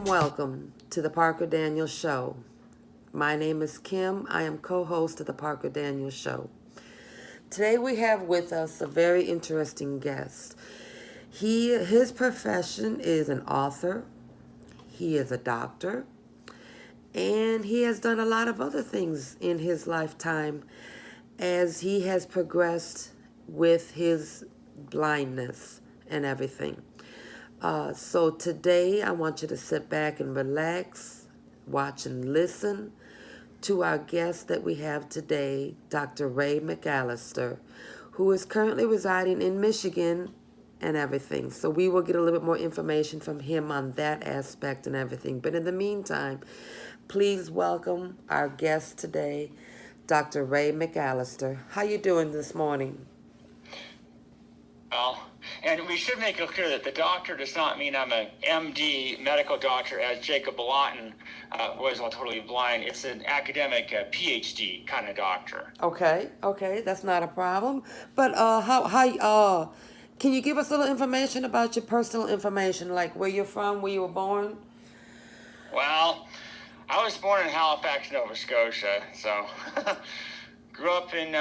welcome to the Parker Daniels Show. My name is Kim. I am co-host of the Parker Daniels Show. Today we have with us a very interesting guest. His profession is an author. He is a doctor. And he has done a lot of other things in his lifetime as he has progressed with his blindness and everything. So today I want you to sit back and relax, watch and listen to our guest that we have today, Dr. Ray MacAllister, who is currently residing in Michigan and everything. So we will get a little bit more information from him on that aspect and everything. But in the meantime, please welcome our guest today, Dr. Ray MacAllister. How you doing this morning? Well, and we should make it clear that the doctor does not mean I'm an MD medical doctor, as Jacob Lawton was totally blind. It's an academic PhD kind of doctor. Okay, that's not a problem. But can you give us a little information about your personal information, like where you're from, where you were born? Well, I was born in Halifax, Nova Scotia, so grew up in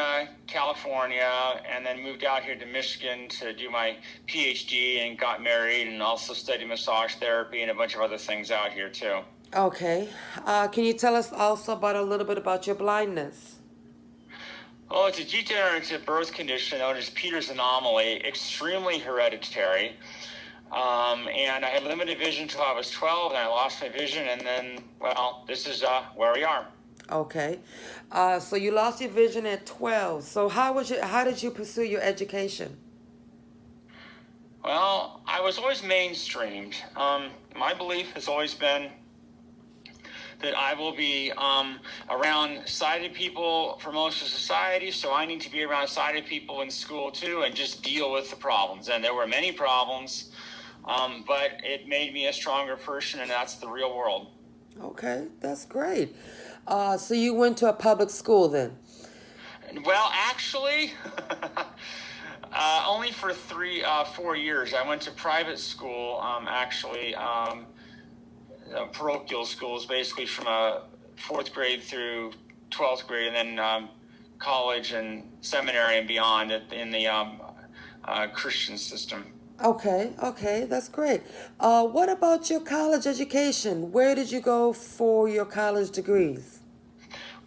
California and then moved out here to Michigan to do my PhD and got married and also studied massage therapy and a bunch of other things out here too. Okay. Can you tell us also about a little bit about your blindness? Well, it's a degenerative birth condition known as Peters anomaly, extremely hereditary. And I had limited vision until I was 12, and I lost my vision, and then, well, this is where we are. Okay. So you lost your vision at 12. So how did you pursue your education? Well, I was always mainstreamed. My belief has always been that I will be around sighted people for most of society, so I need to be around sighted people in school too and just deal with the problems. And there were many problems, but it made me a stronger person, and that's the real world. Okay, that's great. So you went to a public school then? Well, actually, only for 4 years. I went to private school, parochial schools, basically from 4th grade through 12th grade, and then college and seminary and beyond in the Christian system. Okay, that's great. What about your college education? Where did you go for your college degrees?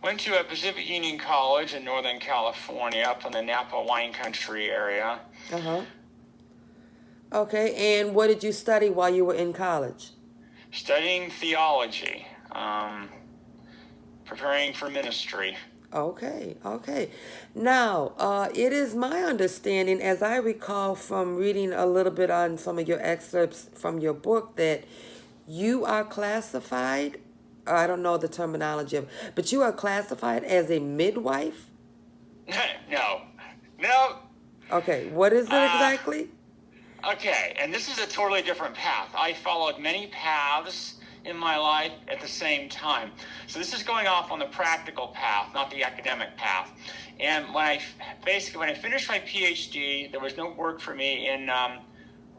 Went to a Pacific Union College in Northern California, up in the Napa wine country area. Okay, and what did you study while you were in college? Studying theology, preparing for ministry. Okay. Now, it is my understanding, as I recall from reading a little bit on some of your excerpts from your book, that you are classified, I don't know the terminology of, but you are classified as a midwife? No. Okay, what is it exactly? Okay, and this is a totally different path. I followed many paths in my life at the same time. So this is going off on the practical path, not the academic path. And when I finished my PhD, there was no work for me in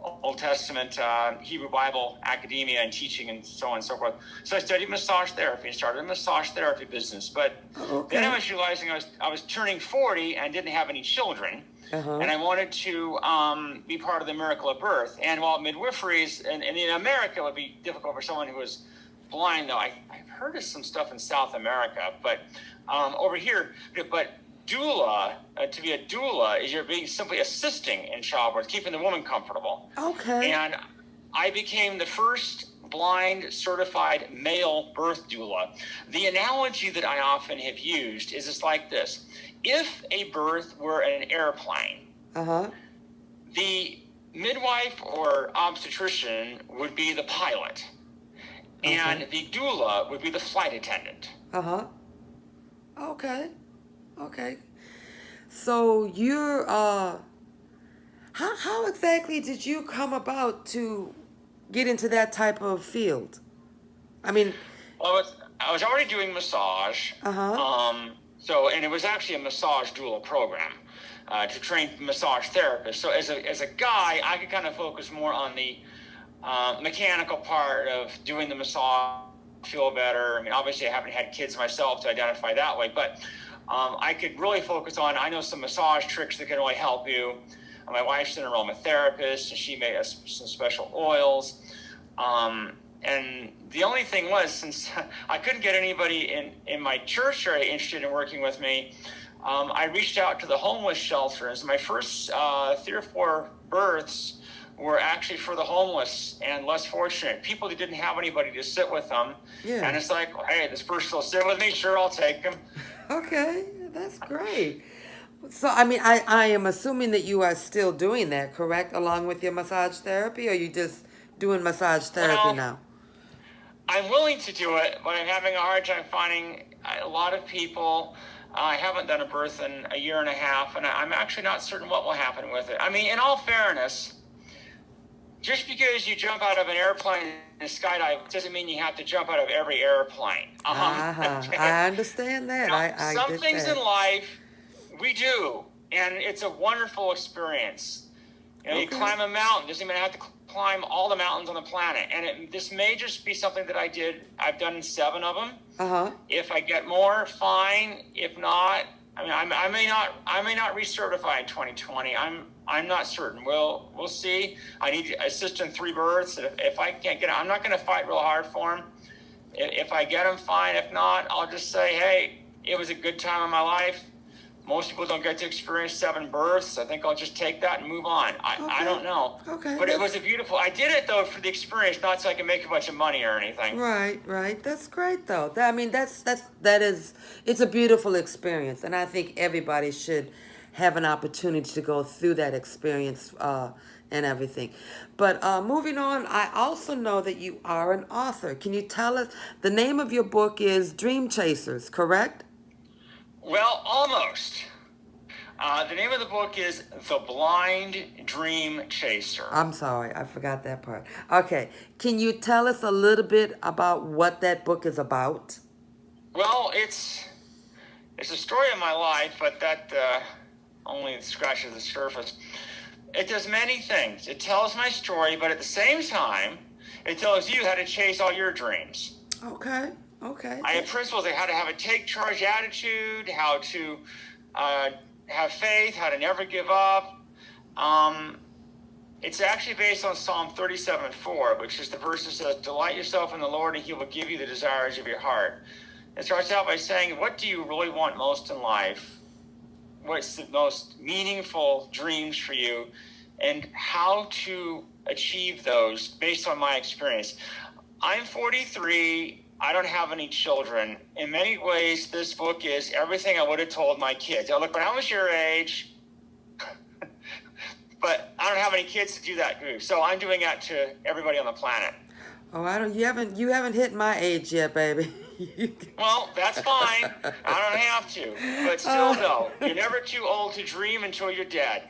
Old Testament Hebrew Bible academia and teaching and so on and so forth. So I studied massage therapy and started a massage therapy business. But then I was realizing I was turning 40 and didn't have any children. And I wanted to be part of the miracle of birth. And while midwifery in America would be difficult for someone who was blind, though I've heard of some stuff in South America, but over here, but doula, to be a doula is you're being simply assisting in childbirth, keeping the woman comfortable. Okay. And I became the first blind certified male birth doula. The analogy that I often have used is it's like this. If a birth were an airplane, the midwife or obstetrician would be the pilot, and the doula would be the flight attendant. Okay. So you're how exactly did you come about to get into that type of field? I mean, well, I was already doing massage. So, and it was actually a massage doula program to train massage therapists. So as a guy, I could kind of focus more on the mechanical part of doing the massage feel better. I mean, obviously, I haven't had kids myself to identify that way, but I could really focus on, I know some massage tricks that can really help you. My wife's an aromatherapist, and she made us some special oils. And the only thing was, since I couldn't get anybody in my church area interested in working with me, I reached out to the homeless shelters. My first 3 or 4 births were actually for the homeless and less fortunate people that didn't have anybody to sit with them. Yeah. And it's like, hey, this person will sit with me. Sure, I'll take them. Okay, that's great. So, I mean, I am assuming that you are still doing that, correct, along with your massage therapy, or you just doing massage therapy Well, now? I'm willing to do it, but I'm having a hard time finding a lot of people. I haven't done a birth in a year and a half, and I'm actually not certain what will happen with it. I mean, in all fairness, just because you jump out of an airplane and skydive doesn't mean you have to jump out of every airplane. I understand that. Now, I some get things that. in life we do, and it's a wonderful experience. You know, you Okay. climb a mountain. Doesn't mean I have to climb all the mountains on the planet. And this may just be something that I've done 7 of them. Uh-huh. If I get more, fine. If not, I mean, I may not recertify in 2020. I'm not certain. We'll see. I need to assist in 3 births. If I can't get, I'm not going to fight real hard for them. If I get them, fine. If not, I'll just say, hey, it was a good time in my life. Most people don't get to experience 7 births. I think I'll just take that and move on. I don't know. Okay. But it was a beautiful. I did it though for the experience, not so I can make a bunch of money or anything. Right, right. That's great though. I mean, it's a beautiful experience, and I think everybody should have an opportunity to go through that experience and everything. But moving on, I also know that you are an author. Can you tell us the name of your book is Dream Chasers, correct? Well, almost. The name of the book is The Blind Dream Chaser. I'm sorry, I forgot that part. Okay, can you tell us a little bit about what that book is about? Well, it's a story of my life, but that only scratches the surface. It does many things. It tells my story, but at the same time, it tells you how to chase all your dreams. Okay, okay. I have principles of how to have a take charge attitude, how to have faith, how to never give up. It's actually based on Psalm 37:4, which is the verse that says, "Delight yourself in the Lord, and He will give you the desires of your heart." It starts out by saying, what do you really want most in life? What's the most meaningful dreams for you, and how to achieve those based on my experience. I'm 43. I don't have any children. In many ways, this book is everything I would have told my kids. Now, look, when I was your age, but I don't have any kids to do that to. So I'm doing that to everybody on the planet. Oh, you haven't hit my age yet, baby. Well, that's fine. I don't have to. But still, though, you're never too old to dream until you're dead.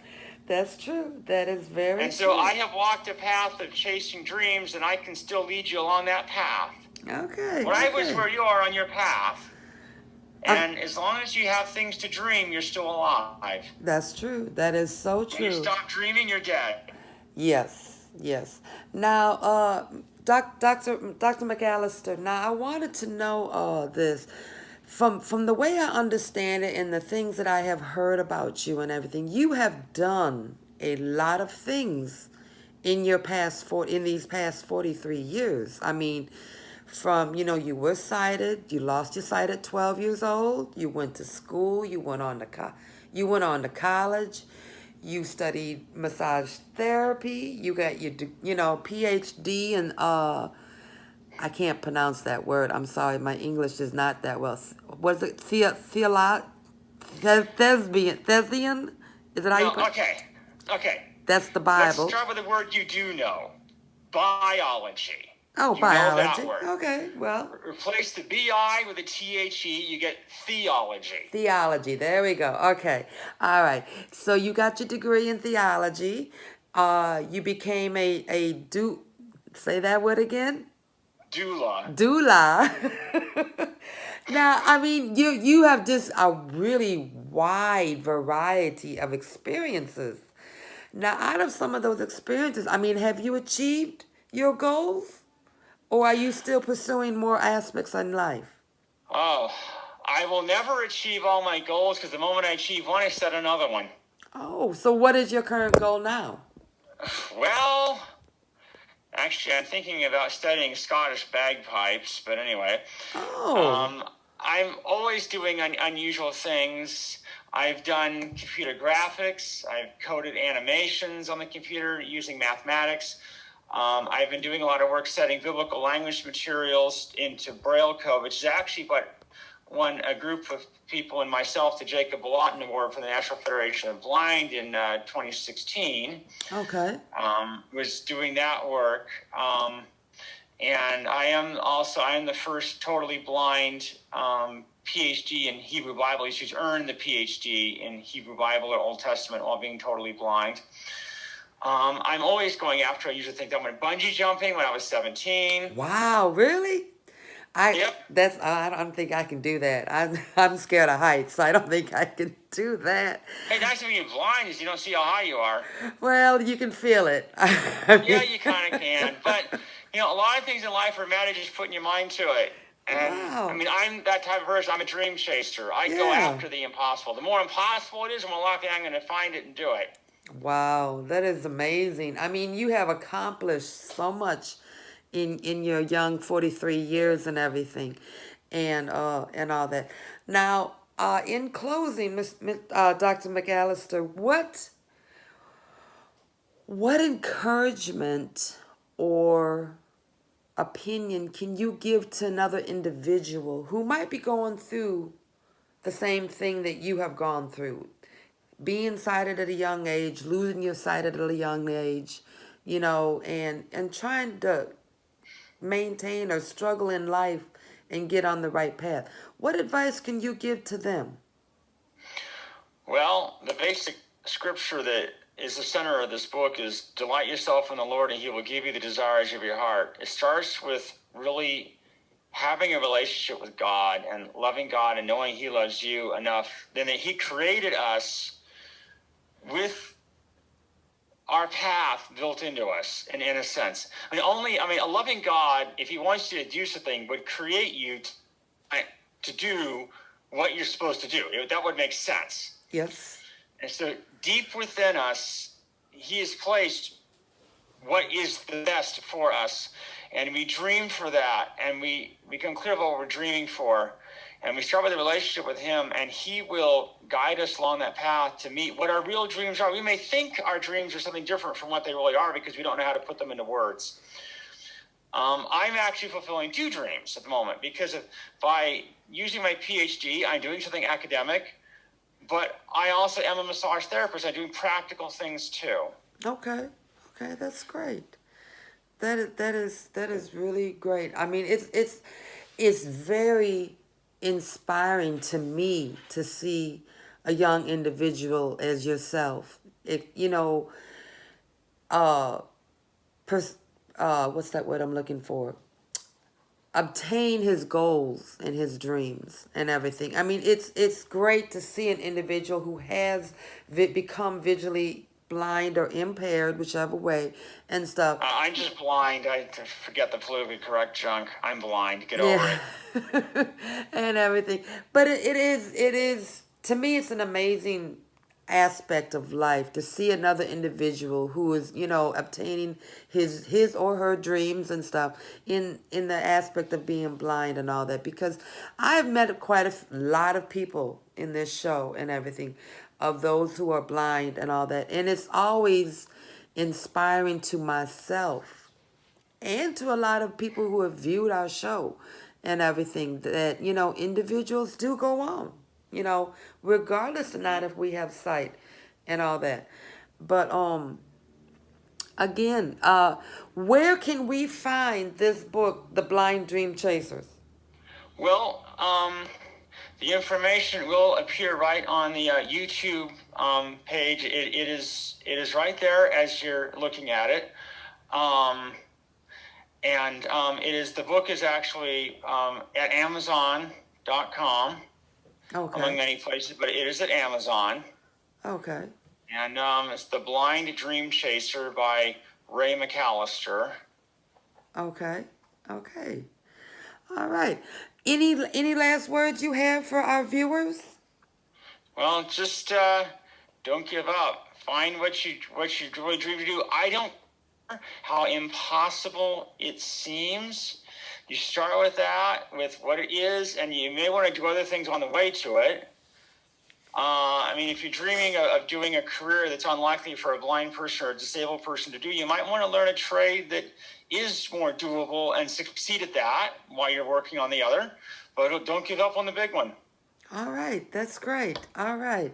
That's true. That is very And true. so I have walked a path of chasing dreams, and I can still lead you along that path. Okay. When I was okay. where you are on your path, and as long as you have things to dream, you're still alive. That's true. That is so When true. you stop dreaming, you're dead. Yes, yes. Now, Dr. MacAllister, now I wanted to know this. From the way I understand it and the things that I have heard about you and everything, you have done a lot of things in these past 43 years. I mean, you were sighted, you lost your sight at 12 years old, you went to school, you went on to college, you studied massage therapy, you got your PhD in I can't pronounce that word. I'm sorry, my English is not that well. Was it thespian? Is it how you No, pronounce? okay. That's the Let's Bible. start with a word you do know. Biology. Oh, You biology. know that word. Okay, well, Replace the BI with a THE, you get theology. theology. There we go. Okay, all right. So you got your degree in theology. You became say that word again. Doula. Doula. Now, I mean, you have just a really wide variety of experiences. Now, out of some of those experiences, I mean, have you achieved your goals? Or are you still pursuing more aspects in life? Oh, I will never achieve all my goals because the moment I achieve one, I set another one. Oh, so what is your current goal now? Well, actually, I'm thinking about studying Scottish bagpipes, but anyway. Oh, I'm always doing unusual things. I've done computer graphics. I've coded animations on the computer using mathematics. I've been doing a lot of work setting biblical language materials into Braille code, which is actually what won a group of people and myself the Jacob Lawton Award from the National Federation of the Blind in 2016. okay. Was doing that work. And I am the first totally blind PhD in Hebrew Bible. Who's earned the PhD in Hebrew Bible or Old Testament while being totally blind. I'm always going after. I usually think that I went bungee jumping when I was 17. Wow, really? Yep. I don't think I can do that. I'm scared of heights, so I don't think I can do that. Hey, nice of you blind is you don't see how high you are. Well, you can feel it. Yeah, you kind of can. But, a lot of things in life are a matter of just putting your mind to it. And, Wow. I'm that type of person. I'm a dream chaser. I go Yeah. after the impossible. The more impossible it is, the more likely I'm going to find it and do it. Wow, that is amazing. I mean, you have accomplished so much in your young 43 years and everything, and all that. Now, in closing, Dr. MacAllister, what encouragement or opinion can you give to another individual who might be going through the same thing that you have gone through? Being sighted at a young age, losing your sight at a young age, and trying to maintain or struggle in life and get on the right path. What advice can you give to them? Well, the basic scripture that is the center of this book is delight yourself in the Lord and he will give you the desires of your heart. It starts with really having a relationship with God and loving God and knowing he loves you enough, then that he created us with our path built into us, in a sense. A loving God, if he wants you to do something, would create you to do what you're supposed to do. That would make sense. Yes. And so deep within us, he has placed what is the best for us. And we dream for that. And we become clear about what we're dreaming for. And we start with a relationship with him, and he will guide us along that path to meet what our real dreams are. We may think our dreams are something different from what they really are because we don't know how to put them into words. I'm actually fulfilling two dreams at the moment because by using my PhD, I'm doing something academic, but I also am a massage therapist. I'm doing practical things too. Okay, that's great. That is really great. I mean, it's very inspiring to me to see a young individual as yourself. What's that word I'm looking for? Obtain his goals and his dreams and everything. I mean, it's great to see an individual who has become visually blind or impaired, whichever way, and stuff. I'm just blind. I forget the politically correct junk. I'm blind. Get over it. And everything. But it is, to me, it's an amazing aspect of life to see another individual who is, obtaining his or her dreams and stuff in the aspect of being blind and all that. Because I've met quite a lot of people in this show and everything, of those who are blind and all that. And it's always inspiring to myself and to a lot of people who have viewed our show and everything that, individuals do go on, regardless of not if we have sight and all that. But again, where can we find this book, The Blind Dream Chasers? Well, the information will appear right on the YouTube page. It is right there as you're looking at it. The book is actually at Amazon.com, Okay. among many places, but it is at Amazon. Okay. And it's The Blind Dream Chaser by Ray MacAllister. Okay. Okay. All right. Any last words you have for our viewers? Well, just don't give up. Find what you really dream to do. I don't care how impossible it seems. You start with that, with what it is, and you may want to do other things on the way to it. I mean, if you're dreaming of doing a career that's unlikely for a blind person or a disabled person to do, you might want to learn a trade that is more doable and succeed at that while you're working on the other. But don't give up on the big one. All right. That's great. All right.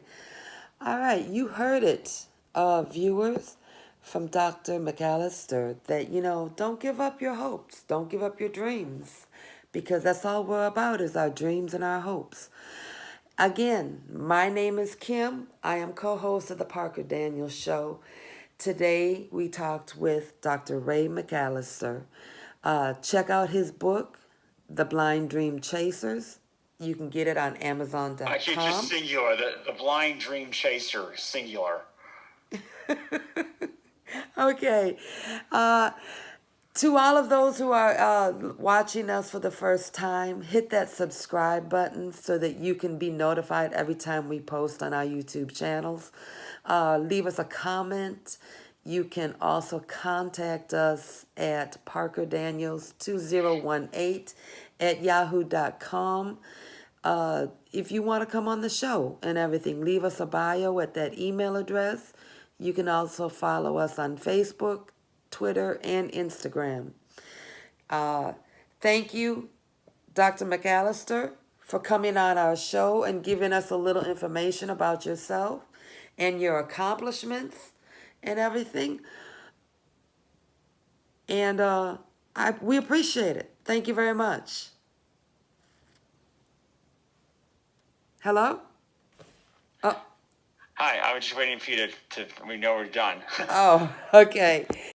All right. You heard it, viewers, from Dr. MacAllister, that, don't give up your hopes. Don't give up your dreams, because that's all we're about is our dreams and our hopes. Again, my name is Kim. I am co-host of the Parker Daniels Show. Today we talked with Dr. Ray MacAllister. Check out his book, The Blind Dream Chasers. You can get it on Amazon.com. Actually, just singular. The blind dream chaser, singular. Okay. To all of those who are watching us for the first time, hit that subscribe button so that you can be notified every time we post on our YouTube channels. Leave us a comment. You can also contact us at parkerdaniels2018@yahoo.com. If you want to come on the show and everything, leave us a bio at that email address. You can also follow us on Facebook, Twitter, and Instagram. Thank you, Dr. MacAllister, for coming on our show and giving us a little information about yourself and your accomplishments and everything. And we appreciate it. Thank you very much. Hello? Oh. Hi, I was just waiting for you to we know we're done. Oh, okay.